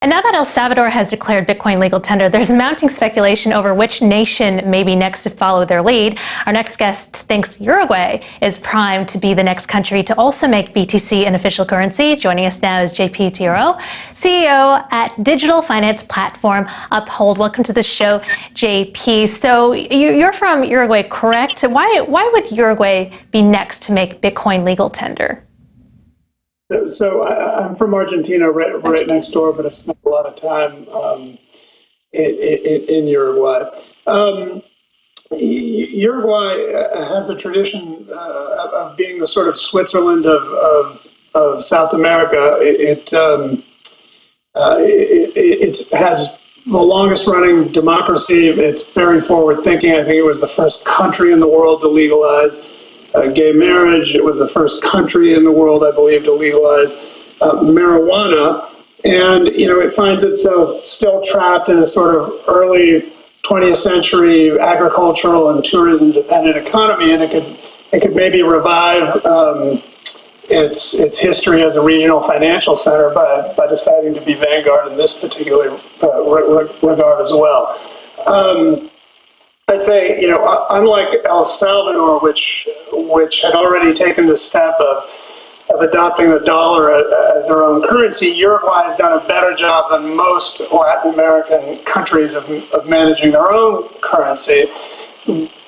And now that El Salvador has declared Bitcoin legal tender, there's mounting speculation over which nation may be next to follow their lead. Our next guest thinks Uruguay is primed to be the next country to also make BTC an official currency. Joining us now is JP Thieriot, CEO at digital finance platform Uphold. Welcome to the show, JP. So you're from Uruguay, correct? Why would Uruguay be next to make Bitcoin legal tender? So I'm from Argentina, right next door, but I've spent a lot of time in Uruguay. Uruguay has a tradition of being the sort of Switzerland of South America. It has the longest running democracy. It's very forward thinking. I think it was the first country in the world to legalize gay marriage. It was the first country in the world, I believe, to legalize marijuana. And, it finds itself still trapped in a sort of early 20th century agricultural and tourism dependent economy. And it could maybe revive its history as a regional financial center by deciding to be vanguard in this particular regard as well. I'd say, unlike El Salvador, which had already taken the step of adopting the dollar as their own currency, Uruguay has done a better job than most Latin American countries of managing their own currency.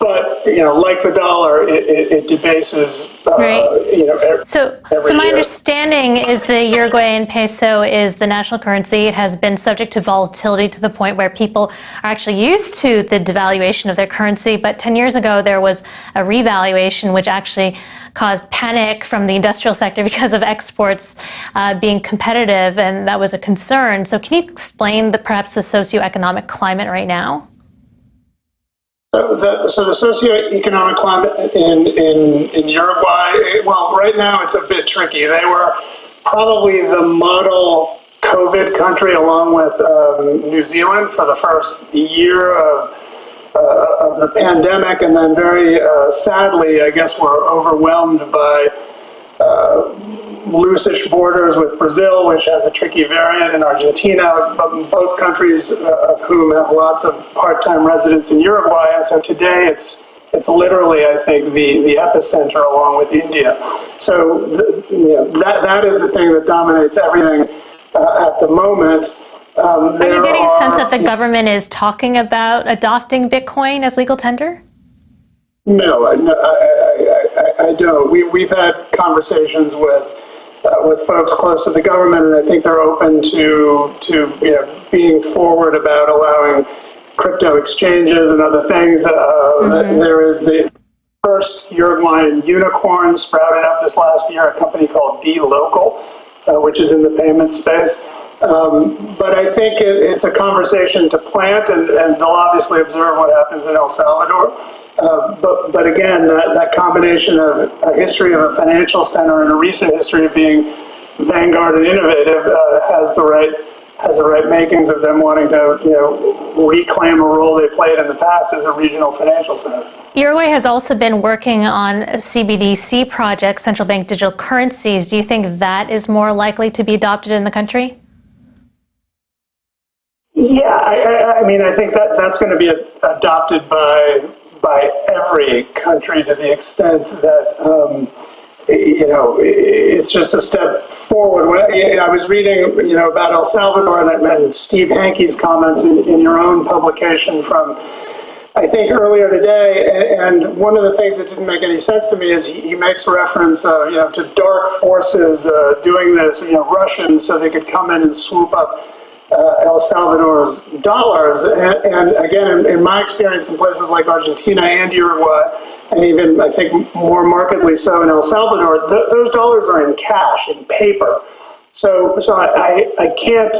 But, like the dollar, it debases, right. So my year. understanding is the Uruguayan peso is the national currency. It has been subject to volatility to the point where people are actually used to the devaluation of their currency. But 10 years ago, there was a revaluation, which actually caused panic from the industrial sector because of exports being competitive, and that was a concern. So can you explain perhaps the socioeconomic climate right now? So the socioeconomic climate in Uruguay, well, right now it's a bit tricky. They were probably the model COVID country, along with New Zealand, for the first year of the pandemic, and then very sadly, I guess, were overwhelmed by loose-ish borders with Brazil, which has a tricky variant, in Argentina, both countries of whom have lots of part-time residents in Uruguay. And so today it's literally, I think, the epicenter along with India. So that is the thing that dominates everything at the moment. Are you getting a sense that the government is talking about adopting Bitcoin as legal tender? No, I don't. We've had conversations with folks close to the government, and I think they're open to being forward about allowing crypto exchanges and other things. There is the first Uruguayan unicorn sprouted up this last year, a company called dLocal, which is in the payment space. But I think it's a conversation to plant, and they'll obviously observe what happens in El Salvador. But again, that combination of a history of a financial center and a recent history of being vanguard and innovative has the right makings of them wanting to reclaim a role they played in the past as a regional financial center. Uruguay has also been working on a CBDC project, central bank digital currencies. Do you think that is more likely to be adopted in the country? Yeah, I think that's going to be adopted by every country to the extent that it's just a step forward. I was reading about El Salvador and Steve Hankey's comments in your own publication from, I think, earlier today, and one of the things that didn't make any sense to me is he makes reference to dark forces doing this, Russians, so they could come in and swoop up El Salvador's dollars. And again, in my experience in places like Argentina and Uruguay, and even I think more markedly so in El Salvador, those dollars are in cash, in paper. So I can't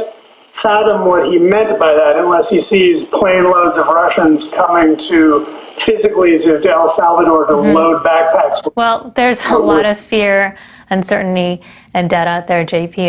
fathom what he meant by that unless he sees plane loads of Russians coming physically to El Salvador to load backpacks. Well, there's a lot of fear, uncertainty, and debt out there, JP.